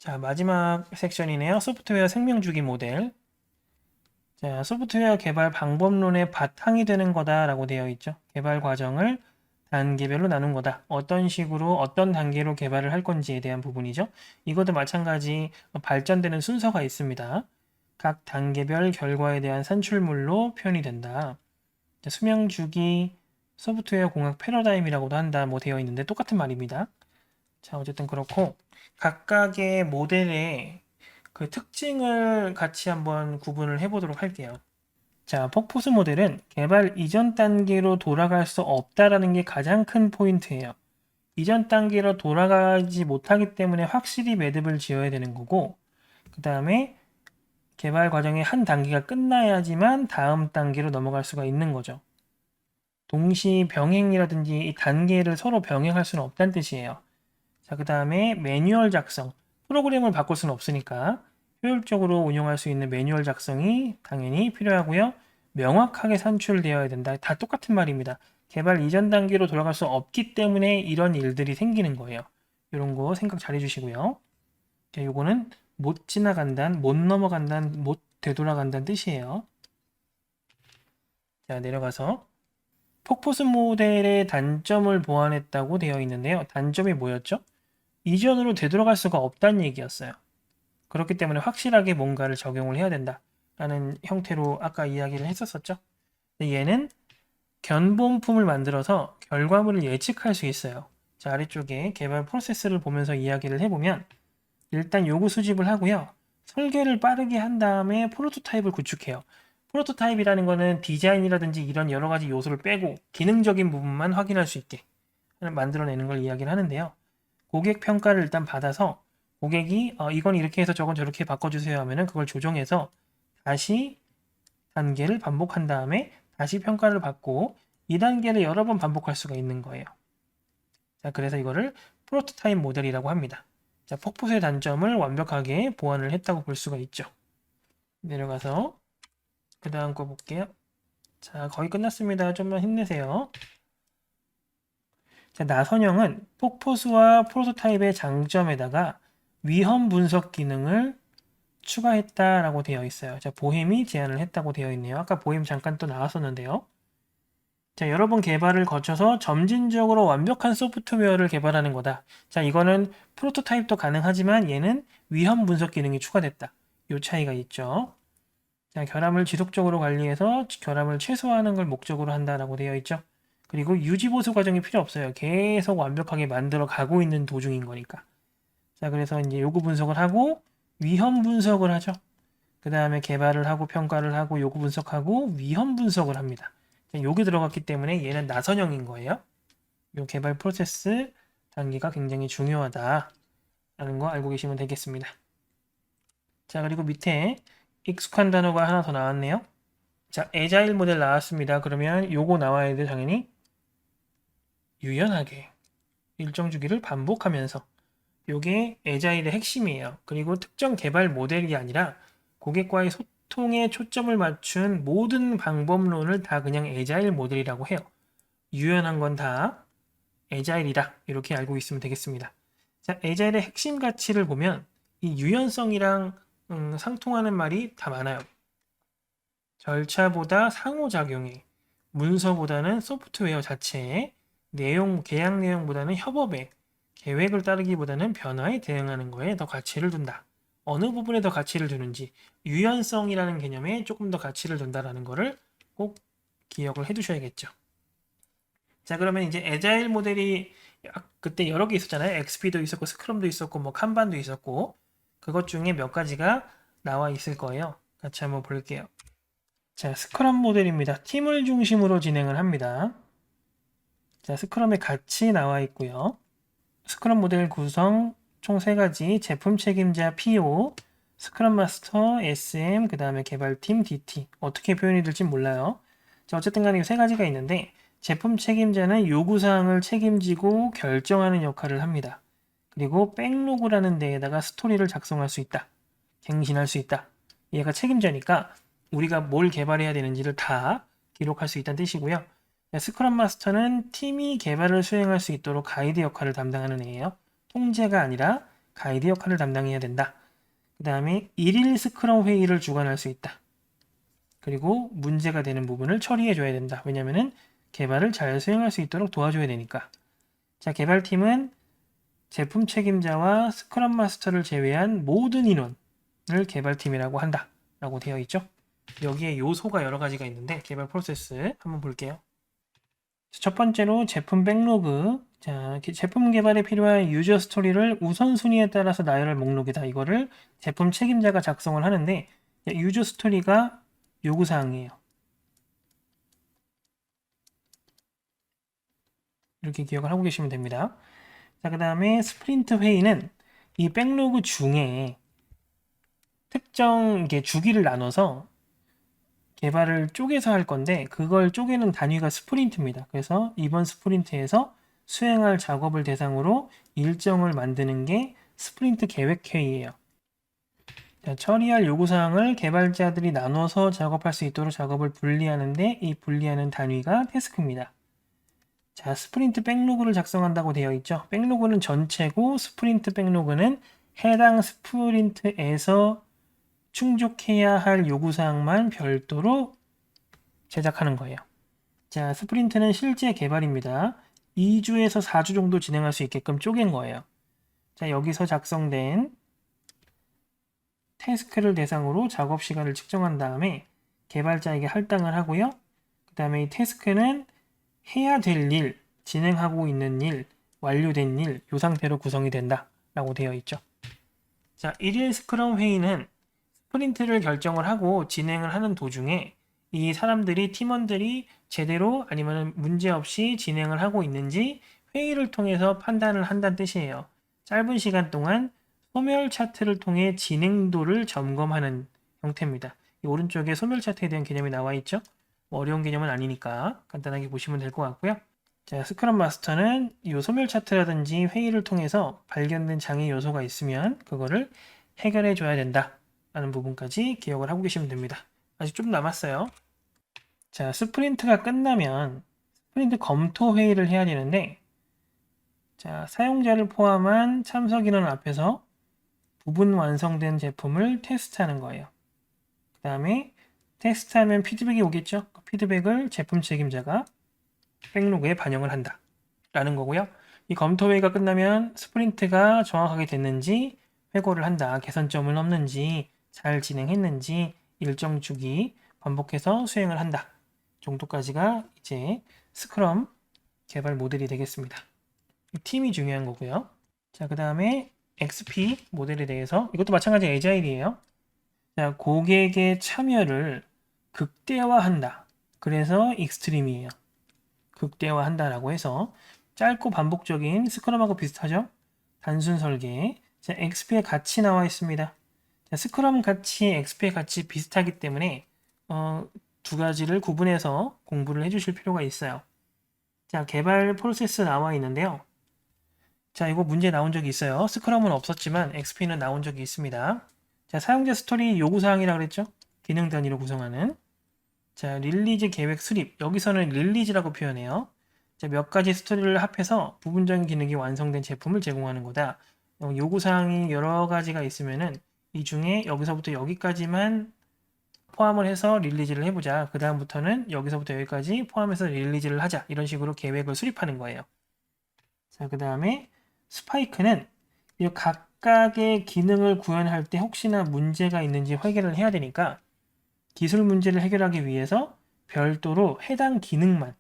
자, 마지막 섹션이네요. 소프트웨어 생명주기 모델. 자, 소프트웨어 개발 방법론의 바탕이 되는 거다라고 되어 있죠. 개발 과정을 단계별로 나눈 거다. 어떤 식으로, 어떤 단계로 개발을 할 건지에 대한 부분이죠. 이것도 마찬가지 발전되는 순서가 있습니다. 각 단계별 결과에 대한 산출물로 표현이 된다. 자, 수명주기, 소프트웨어 공학 패러다임이라고도 한다. 뭐 되어 있는데 똑같은 말입니다. 자, 어쨌든 그렇고 각각의 모델의 그 특징을 같이 한번 구분을 해보도록 할게요. 자, 폭포수 모델은 개발 이전 단계로 돌아갈 수 없다라는 게 가장 큰 포인트예요. 이전 단계로 돌아가지 못하기 때문에 확실히 매듭을 지어야 되는 거고, 그 다음에 개발 과정의 한 단계가 끝나야지만 다음 단계로 넘어갈 수가 있는 거죠. 동시 병행이라든지 이 단계를 서로 병행할 수는 없다는 뜻이에요. 자, 그 다음에 매뉴얼 작성. 프로그램을 바꿀 수는 없으니까 효율적으로 운영할 수 있는 매뉴얼 작성이 당연히 필요하고요. 명확하게 산출되어야 된다. 다 똑같은 말입니다. 개발 이전 단계로 돌아갈 수 없기 때문에 이런 일들이 생기는 거예요. 이런 거 생각 잘 해주시고요. 자, 요거는 못 지나간다는, 못 넘어간다는, 못 되돌아간다는 뜻이에요. 자, 내려가서 폭포수 모델의 단점을 보완했다고 되어 있는데요. 단점이 뭐였죠? 이전으로 되돌아갈 수가 없다는 얘기였어요. 그렇기 때문에 확실하게 뭔가를 적용을 해야 된다라는 형태로 아까 이야기를 했었었죠. 얘는 견본품을 만들어서 결과물을 예측할 수 있어요. 자, 아래쪽에 개발 프로세스를 보면서 이야기를 해보면 일단 요구 수집을 하고요. 설계를 빠르게 한 다음에 프로토타입을 구축해요. 프로토타입이라는 거는 디자인이라든지 이런 여러 가지 요소를 빼고 기능적인 부분만 확인할 수 있게 만들어내는 걸 이야기를 하는데요. 고객 평가를 일단 받아서 고객이 이건 이렇게 해서 저건 저렇게 바꿔주세요 하면은 그걸 조정해서 다시 단계를 반복한 다음에 다시 평가를 받고 이 단계를 여러 번 반복할 수가 있는 거예요. 자, 그래서 이거를 프로토타입 모델이라고 합니다. 자, 폭포수의 단점을 완벽하게 보완을 했다고 볼 수가 있죠. 내려가서 그 다음 거 볼게요. 자, 거의 끝났습니다. 좀만 힘내세요. 자, 나선형은 폭포수와 프로토타입의 장점에다가 위험 분석 기능을 추가했다라고 되어 있어요. 자, 보햄이 제안을 했다고 되어 있네요. 아까 보햄 잠깐 또 나왔었는데요. 자, 여러 번 개발을 거쳐서 점진적으로 완벽한 소프트웨어를 개발하는 거다. 자, 이거는 프로토타입도 가능하지만 얘는 위험 분석 기능이 추가됐다. 요 차이가 있죠. 자, 결함을 지속적으로 관리해서 결함을 최소화하는 걸 목적으로 한다라고 되어 있죠. 그리고 유지 보수 과정이 필요 없어요. 계속 완벽하게 만들어 가고 있는 도중인 거니까. 자, 그래서 이제 요구 분석을 하고 위험 분석을 하죠. 그 다음에 개발을 하고 평가를 하고 요구 분석하고 위험 분석을 합니다. 자, 요게 들어갔기 때문에 얘는 나선형인 거예요. 요 개발 프로세스 단계가 굉장히 중요하다라는 거 알고 계시면 되겠습니다. 자, 그리고 밑에 익숙한 단어가 하나 더 나왔네요. 자, 에자일 모델 나왔습니다. 그러면 요거 나와야 돼, 당연히. 유연하게 일정 주기를 반복하면서 요게 에자일의 핵심이에요. 그리고 특정 개발 모델이 아니라 고객과의 소통에 초점을 맞춘 모든 방법론을 다 그냥 에자일 모델이라고 해요. 유연한 건 다 에자일이다. 이렇게 알고 있으면 되겠습니다. 자, 에자일의 핵심 가치를 보면 이 유연성이랑 상통하는 말이 다 많아요. 절차보다 상호작용에, 문서보다는 소프트웨어 자체에, 계약 내용보다는 협업에, 계획을 따르기보다는 변화에 대응하는 거에 더 가치를 둔다. 어느 부분에 더 가치를 두는지, 유연성이라는 개념에 조금 더 가치를 둔다라는 거를 꼭 기억을 해 두셔야겠죠. 자, 그러면 이제 에자일 모델이 그때 여러 개 있었잖아요. XP도 있었고, 스크럼도 있었고, 뭐 칸반도 있었고, 그것 중에 몇 가지가 나와 있을 거예요. 같이 한번 볼게요. 자, 스크럼 모델입니다. 팀을 중심으로 진행을 합니다. 자, 스크럼의 가치 나와 있고요. 스크럼 모델 구성 총 3가지, 제품 책임자 PO, 스크럼 마스터 SM, 그 다음에 개발팀 DT. 어떻게 표현이 될지 몰라요. 자, 어쨌든 간에 이 3가지가 있는데 제품 책임자는 요구사항을 책임지고 결정하는 역할을 합니다. 그리고 백로그라는 데에다가 스토리를 작성할 수 있다. 갱신할 수 있다. 얘가 책임자니까 우리가 뭘 개발해야 되는지를 다 기록할 수 있다는 뜻이고요. 스크럼 마스터는 팀이 개발을 수행할 수 있도록 가이드 역할을 담당하는 애예요. 통제가 아니라 가이드 역할을 담당해야 된다. 그 다음에 1일 스크럼 회의를 주관할 수 있다. 그리고 문제가 되는 부분을 처리해 줘야 된다. 왜냐면은 개발을 잘 수행할 수 있도록 도와줘야 되니까. 자, 개발팀은 제품 책임자와 스크럼 마스터를 제외한 모든 인원을 개발팀이라고 한다. 라고 되어 있죠. 여기에 요소가 여러 가지가 있는데 개발 프로세스 한번 볼게요. 첫 번째로 제품 백로그. 자, 제품 개발에 필요한 유저 스토리를 우선순위에 따라서 나열할 목록이다. 이거를 제품 책임자가 작성을 하는데 유저 스토리가 요구사항이에요. 이렇게 기억을 하고 계시면 됩니다. 자, 그 다음에 스프린트 회의는 이 백로그 중에 특정 주기를 나눠서 개발을 쪼개서 할 건데 그걸 쪼개는 단위가 스프린트입니다. 그래서 이번 스프린트에서 수행할 작업을 대상으로 일정을 만드는 게 스프린트 계획 회의예요. 자, 처리할 요구사항을 개발자들이 나눠서 작업할 수 있도록 작업을 분리하는데 이 분리하는 단위가 태스크입니다. 자, 스프린트 백로그를 작성한다고 되어 있죠. 백로그는 전체고 스프린트 백로그는 해당 스프린트에서 충족해야 할 요구사항만 별도로 제작하는 거예요. 자, 스프린트는 실제 개발입니다. 2주에서 4주 정도 진행할 수 있게끔 쪼갠 거예요. 자, 여기서 작성된 태스크를 대상으로 작업 시간을 측정한 다음에 개발자에게 할당을 하고요. 그 다음에 이 태스크는 해야 될 일, 진행하고 있는 일, 완료된 일, 이 상태로 구성이 된다 라고 되어 있죠. 자, 1일 스크럼 회의는 스프린트를 결정을 하고 진행을 하는 도중에 이 사람들이, 팀원들이 제대로 아니면 문제없이 진행을 하고 있는지 회의를 통해서 판단을 한다는 뜻이에요. 짧은 시간 동안 소멸 차트를 통해 진행도를 점검하는 형태입니다. 이 오른쪽에 소멸 차트에 대한 개념이 나와 있죠. 어려운 개념은 아니니까 간단하게 보시면 될 것 같고요. 자, 스크럼 마스터는 이 소멸 차트라든지 회의를 통해서 발견된 장애 요소가 있으면 그거를 해결해 줘야 된다 라는 부분까지 기억을 하고 계시면 됩니다. 아직 좀 남았어요. 자, 스프린트가 끝나면 스프린트 검토 회의를 해야 되는데, 자, 사용자를 포함한 참석 인원 앞에서 부분 완성된 제품을 테스트하는 거예요. 그 다음에 테스트하면 피드백이 오겠죠. 그 피드백을 제품 책임자가 백로그에 반영을 한다 라는 거고요. 이 검토 회의가 끝나면 스프린트가 정확하게 됐는지 회고를 한다. 개선점은 없는지, 잘 진행했는지 일정 주기 반복해서 수행을 한다 정도까지가 이제 스크럼 개발 모델이 되겠습니다. 팀이 중요한 거고요. 자, 그 다음에 XP 모델에 대해서 이것도 마찬가지 에자일이에요. 자, 고객의 참여를 극대화한다. 그래서 익스트림이에요. 극대화한다라고 해서 짧고 반복적인 스크럼하고 비슷하죠? 단순 설계. 자, XP에 같이 나와 있습니다. 자, 스크럼 같이 XP에 같이 비슷하기 때문에 두 가지를 구분해서 공부를 해주실 필요가 있어요. 자, 개발 프로세스 나와 있는데요. 자, 이거 문제 나온 적이 있어요. 스크럼은 없었지만 XP는 나온 적이 있습니다. 자, 사용자 스토리 요구사항이라고 그랬죠? 기능 단위로 구성하는. 자, 릴리즈 계획 수립. 여기서는 릴리즈라고 표현해요. 자, 몇 가지 스토리를 합해서 부분적인 기능이 완성된 제품을 제공하는 거다. 요구사항이 여러 가지가 있으면은 이 중에 여기서부터 여기까지만 포함을 해서 릴리즈를 해보자. 그 다음부터는 여기서부터 여기까지 포함해서 릴리즈를 하자. 이런 식으로 계획을 수립하는 거예요. 자, 그 다음에 스파이크는 이 각각의 기능을 구현할 때 혹시나 문제가 있는지 확인을 해야 되니까 기술 문제를 해결하기 위해서 별도로 해당 기능만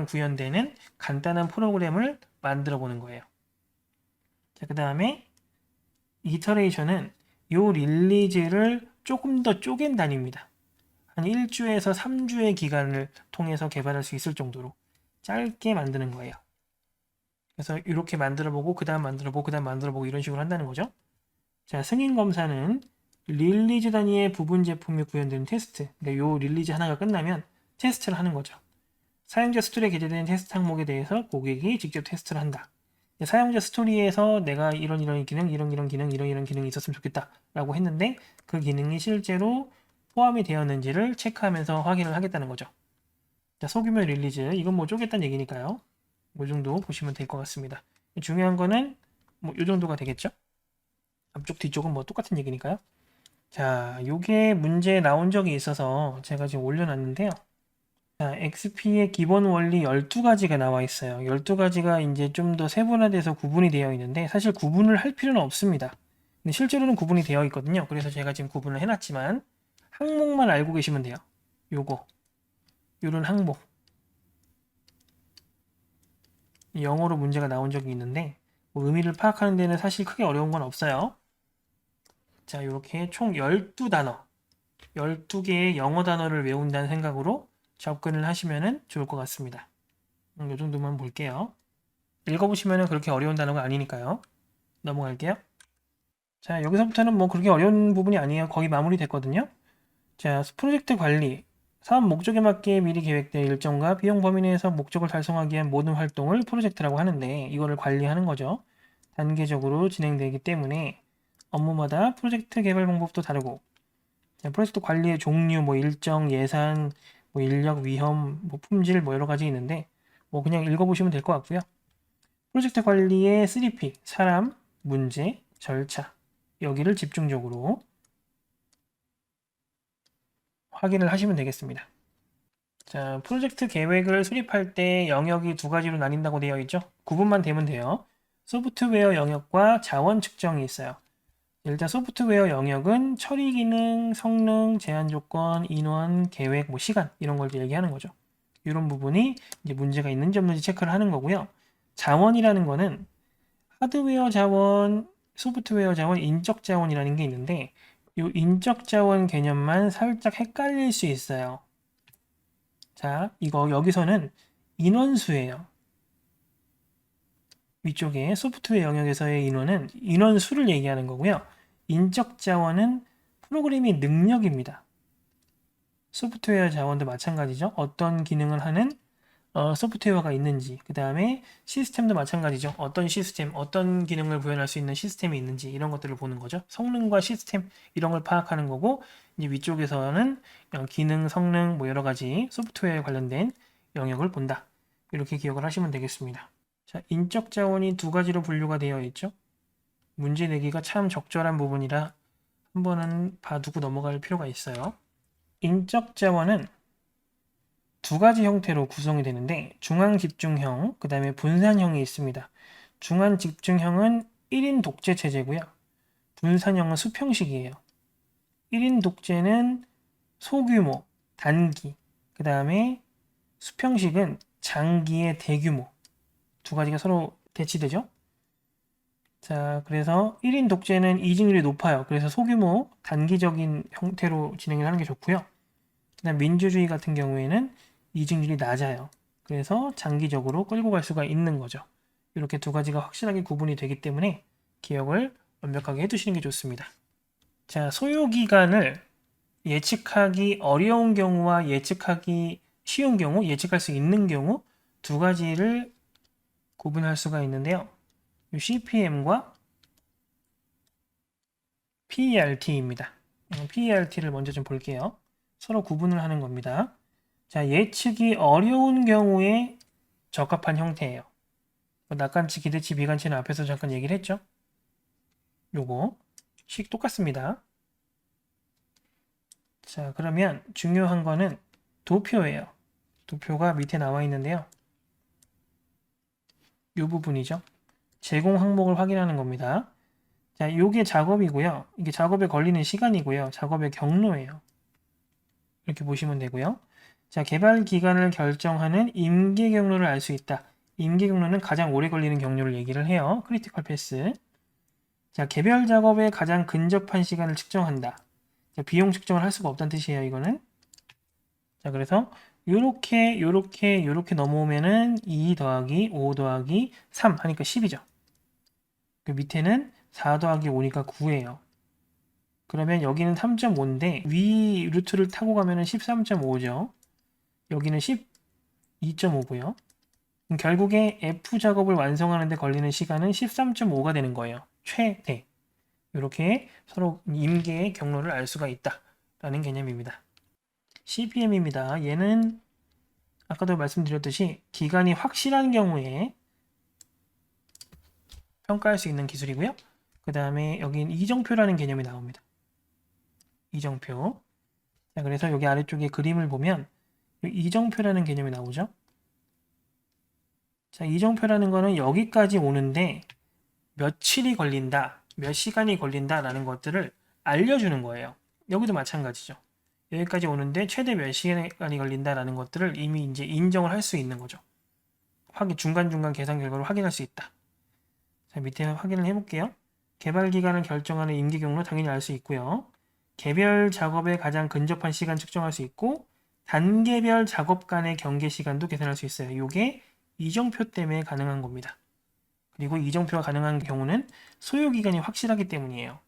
구현되는 간단한 프로그램을 만들어 보는 거예요. 자, 그 다음에 이터레이션은 이 릴리즈를 조금 더 쪼갠 단위입니다. 한 1주에서 3주의 기간을 통해서 개발할 수 있을 정도로 짧게 만드는 거예요. 그래서 이렇게 만들어보고 그 다음 만들어보고 그 다음 만들어보고 이런 식으로 한다는 거죠. 자, 승인 검사는 릴리즈 단위의 부분 제품이 구현되는 테스트. 그러니까 이 릴리즈 하나가 끝나면 테스트를 하는 거죠. 사용자 스토리에 게재된 테스트 항목에 대해서 고객이 직접 테스트를 한다. 사용자 스토리에서 내가 이런 기능, 이런 기능, 이런 기능이 있었으면 좋겠다 라고 했는데 그 기능이 실제로 포함이 되었는지를 체크하면서 확인을 하겠다는 거죠. 자, 소규모 릴리즈. 이건 뭐 쪼갰다는 얘기니까요. 이 정도 보시면 될 것 같습니다. 중요한 거는 뭐 요 정도가 되겠죠? 앞쪽 뒤쪽은 뭐 똑같은 얘기니까요. 자, 요게 문제 나온 적이 있어서 제가 지금 올려놨는데요. 자, XP의 기본 원리 12가지가 나와 있어요. 12가지가 이제 좀 더 세분화돼서 구분이 되어 있는데 사실 구분을 할 필요는 없습니다. 근데 실제로는 구분이 되어 있거든요. 그래서 제가 지금 구분을 해놨지만 항목만 알고 계시면 돼요. 요거, 요런 항목. 영어로 문제가 나온 적이 있는데 뭐 의미를 파악하는 데는 사실 크게 어려운 건 없어요. 자, 이렇게 총 12단어, 12개의 영어 단어를 외운다는 생각으로 접근을 하시면 좋을 것 같습니다. 이 정도만 볼게요. 읽어보시면 그렇게 어려운 단어가 아니니까요. 넘어갈게요. 자, 여기서부터는 뭐 그렇게 어려운 부분이 아니에요. 거의 마무리됐거든요. 자, 프로젝트 관리. 사업 목적에 맞게 미리 계획된 일정과 비용 범위 내에서 목적을 달성하기 위한 모든 활동을 프로젝트라고 하는데 이거를 관리하는 거죠. 단계적으로 진행되기 때문에 업무마다 프로젝트 개발 방법도 다르고 프로젝트 관리의 종류, 뭐 일정, 예산, 뭐 인력, 위험, 뭐 품질 뭐 여러 가지 있는데 뭐 그냥 읽어보시면 될 것 같고요. 프로젝트 관리의 3P, 사람, 문제, 절차 여기를 집중적으로 확인을 하시면 되겠습니다. 자, 프로젝트 계획을 수립할 때 영역이 두 가지로 나뉜다고 되어 있죠. 구분만 되면 돼요. 소프트웨어 영역과 자원 측정이 있어요. 일단 소프트웨어 영역은 처리 기능, 성능, 제한 조건, 인원, 계획, 뭐 시간 이런 걸 얘기하는 거죠. 이런 부분이 이제 문제가 있는지 없는지 체크를 하는 거고요. 자원이라는 거는 하드웨어 자원, 소프트웨어 자원, 인적 자원이라는 게 있는데 이 인적 자원 개념만 살짝 헷갈릴 수 있어요. 자, 이거 여기서는 인원수예요. 위쪽에 소프트웨어 영역에서의 인원은 인원수를 얘기하는 거고요. 인적 자원은 프로그래밍 능력입니다. 소프트웨어 자원도 마찬가지죠. 어떤 기능을 하는 소프트웨어가 있는지, 그 다음에 시스템도 마찬가지죠. 어떤 시스템, 어떤 기능을 구현할 수 있는 시스템이 있는지 이런 것들을 보는 거죠. 성능과 시스템 이런 걸 파악하는 거고 이제 위쪽에서는 기능, 성능 뭐 여러 가지 소프트웨어에 관련된 영역을 본다. 이렇게 기억을 하시면 되겠습니다. 자, 인적 자원이 두 가지로 분류가 되어 있죠. 문제 내기가 참 적절한 부분이라 한 번은 봐두고 넘어갈 필요가 있어요. 인적 자원은 두 가지 형태로 구성이 되는데 중앙 집중형, 그 다음에 분산형이 있습니다. 중앙 집중형은 1인 독재 체제고요. 분산형은 수평식이에요. 1인 독재는 소규모, 단기, 그 다음에 수평식은 장기의 대규모 두 가지가 서로 대치되죠. 자, 그래서 1인 독재는 이직률이 높아요. 그래서 소규모, 단기적인 형태로 진행을 하는 게 좋고요. 그다음 민주주의 같은 경우에는 이직률이 낮아요. 그래서 장기적으로 끌고 갈 수가 있는 거죠. 이렇게 두 가지가 확실하게 구분이 되기 때문에 기억을 완벽하게 해두시는 게 좋습니다. 자, 소요 기간을 예측하기 어려운 경우와 예측하기 쉬운 경우, 예측할 수 있는 경우 두 가지를 구분할 수가 있는데요. CPM과 PERT입니다. PERT를 먼저 좀 볼게요. 서로 구분을 하는 겁니다. 자, 예측이 어려운 경우에 적합한 형태예요. 낙관치, 기대치, 비관치는 앞에서 잠깐 얘기를 했죠. 요거 식 똑같습니다. 자, 그러면 중요한 거는 도표예요. 도표가 밑에 나와 있는데요. 이 부분이죠. 제공 항목을 확인하는 겁니다. 자, 요게 작업이고요. 이게 작업에 걸리는 시간이고요. 작업의 경로예요. 이렇게 보시면 되고요. 자, 개발 기간을 결정하는 임계 경로를 알 수 있다. 임계 경로는 가장 오래 걸리는 경로를 얘기를 해요. 크리티컬 패스. 자, 개별 작업에 가장 근접한 시간을 측정한다. 자, 비용 측정을 할 수가 없다는 뜻이에요, 이거는. 자, 그래서 요렇게 넘어오면은 2 더하기 5 더하기 3 하니까 10이죠. 그 밑에는 4 더하기 5니까 9예요. 그러면 여기는 3.5인데 위 루트를 타고 가면은 13.5죠. 여기는 12.5고요. 결국에 F 작업을 완성하는데 걸리는 시간은 13.5가 되는 거예요. 최대. 이렇게 서로 임계의 경로를 알 수가 있다라는 개념입니다. CPM입니다. 얘는 아까도 말씀드렸듯이 기간이 확실한 경우에 평가할 수 있는 기술이고요. 그 다음에 여긴 이정표라는 개념이 나옵니다. 이정표. 자, 그래서 여기 아래쪽에 그림을 보면 이정표라는 개념이 나오죠. 자, 이정표라는 거는 여기까지 오는데 며칠이 걸린다, 몇 시간이 걸린다라는 것들을 알려주는 거예요. 여기도 마찬가지죠. 여기까지 오는데 최대 몇 시간이 걸린다라는 것들을 이미 이제 인정을 할 수 있는 거죠. 중간중간 계산 결과를 확인할 수 있다. 자, 밑에 확인을 해볼게요. 개발 기간을 결정하는 임기 경로 당연히 알 수 있고요. 개별 작업에 가장 근접한 시간 측정할 수 있고 단계별 작업 간의 경계 시간도 계산할 수 있어요. 이게 이정표 때문에 가능한 겁니다. 그리고 이정표가 가능한 경우는 소요 기간이 확실하기 때문이에요.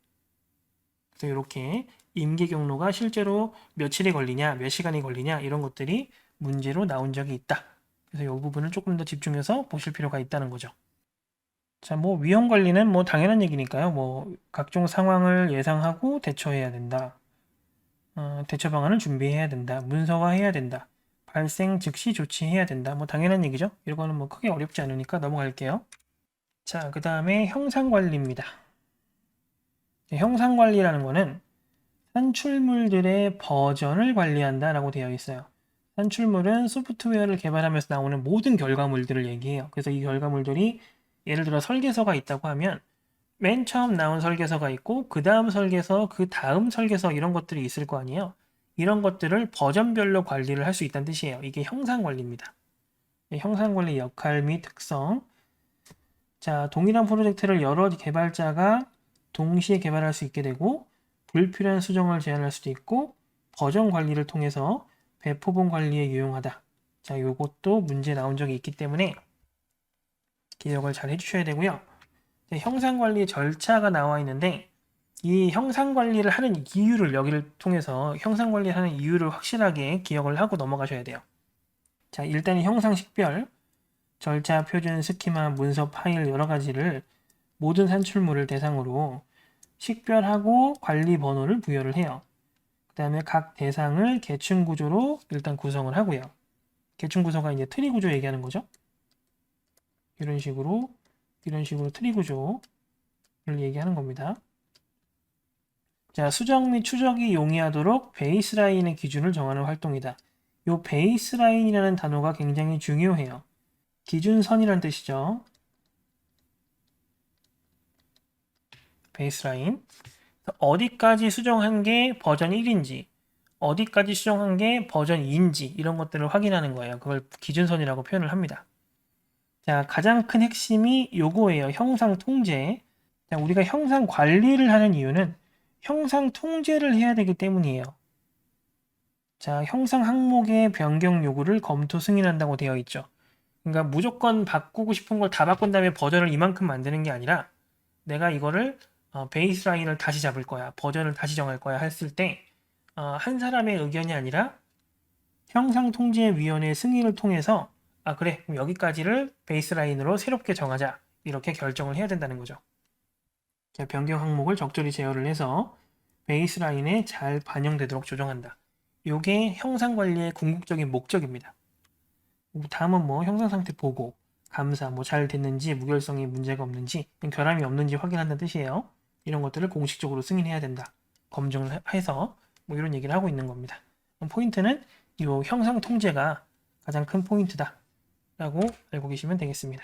그래서 이렇게 임기 경로가 실제로 며칠이 걸리냐, 몇 시간이 걸리냐 이런 것들이 문제로 나온 적이 있다. 그래서 이 부분을 조금 더 집중해서 보실 필요가 있다는 거죠. 자, 뭐 위험 관리는 뭐 당연한 얘기니까요. 뭐 각종 상황을 예상하고 대처해야 된다. 대처 방안을 준비해야 된다. 문서화해야 된다. 발생 즉시 조치해야 된다. 뭐 당연한 얘기죠. 이거는 뭐 크게 어렵지 않으니까 넘어갈게요. 자, 그 다음에 형상관리입니다. 형상관리라는 거는 산출물들의 버전을 관리한다 라고 되어 있어요. 산출물은 소프트웨어를 개발하면서 나오는 모든 결과물들을 얘기해요. 그래서 이 결과물들이 예를 들어 설계서가 있다고 하면 맨 처음 나온 설계서가 있고 그 다음 설계서, 그 다음 설계서 이런 것들이 있을 거 아니에요. 이런 것들을 버전별로 관리를 할 수 있다는 뜻이에요. 이게 형상관리입니다. 형상관리 역할 및 특성. 자, 동일한 프로젝트를 여러 개발자가 동시에 개발할 수 있게 되고 불필요한 수정을 제한할 수도 있고 버전 관리를 통해서 배포본 관리에 유용하다. 자, 요것도 문제 나온 적이 있기 때문에 기억을 잘 해주셔야 되고요. 형상관리 절차가 나와 있는데 이 형상관리를 하는 이유를 여기를 통해서 형상관리를 하는 이유를 확실하게 기억을 하고 넘어가셔야 돼요. 자, 일단은 형상 식별, 절차, 표준, 스키마, 문서, 파일 여러 가지를 모든 산출물을 대상으로 식별하고 관리 번호를 부여를 해요. 그 다음에 각 대상을 계층 구조로 일단 구성을 하고요. 계층 구조가 이제 트리 구조 얘기하는 거죠. 이런 식으로 트리 구조를 얘기하는 겁니다. 자, 수정 및 추적이 용이하도록 베이스라인의 기준을 정하는 활동이다. 이 베이스라인이라는 단어가 굉장히 중요해요. 기준선이라는 뜻이죠. 베이스라인. 어디까지 수정한 게 버전 1인지, 어디까지 수정한 게 버전 2인지 이런 것들을 확인하는 거예요. 그걸 기준선이라고 표현을 합니다. 자, 가장 큰 핵심이 요거예요. 형상 통제. 자, 우리가 형상 관리를 하는 이유는 형상 통제를 해야 되기 때문이에요. 자, 형상 항목의 변경 요구를 검토 승인한다고 되어 있죠. 그러니까 무조건 바꾸고 싶은 걸 다 바꾼 다음에 버전을 이만큼 만드는 게 아니라 내가 이거를 베이스라인을 다시 잡을 거야, 버전을 다시 정할 거야 했을 때 한 사람의 의견이 아니라 형상통제위원회 승인을 통해서 그래, 그럼 여기까지를 베이스라인으로 새롭게 정하자 이렇게 결정을 해야 된다는 거죠. 자, 변경 항목을 적절히 제어를 해서 베이스라인에 잘 반영되도록 조정한다. 이게 형상관리의 궁극적인 목적입니다. 다음은 뭐 형상상태 보고, 감사, 뭐 잘 됐는지, 무결성이 문제가 없는지, 결함이 없는지 확인한다는 뜻이에요. 이런 것들을 공식적으로 승인해야 된다. 검증을 해서 뭐 이런 얘기를 하고 있는 겁니다. 포인트는 이 형상 통제가 가장 큰 포인트다 라고 알고 계시면 되겠습니다.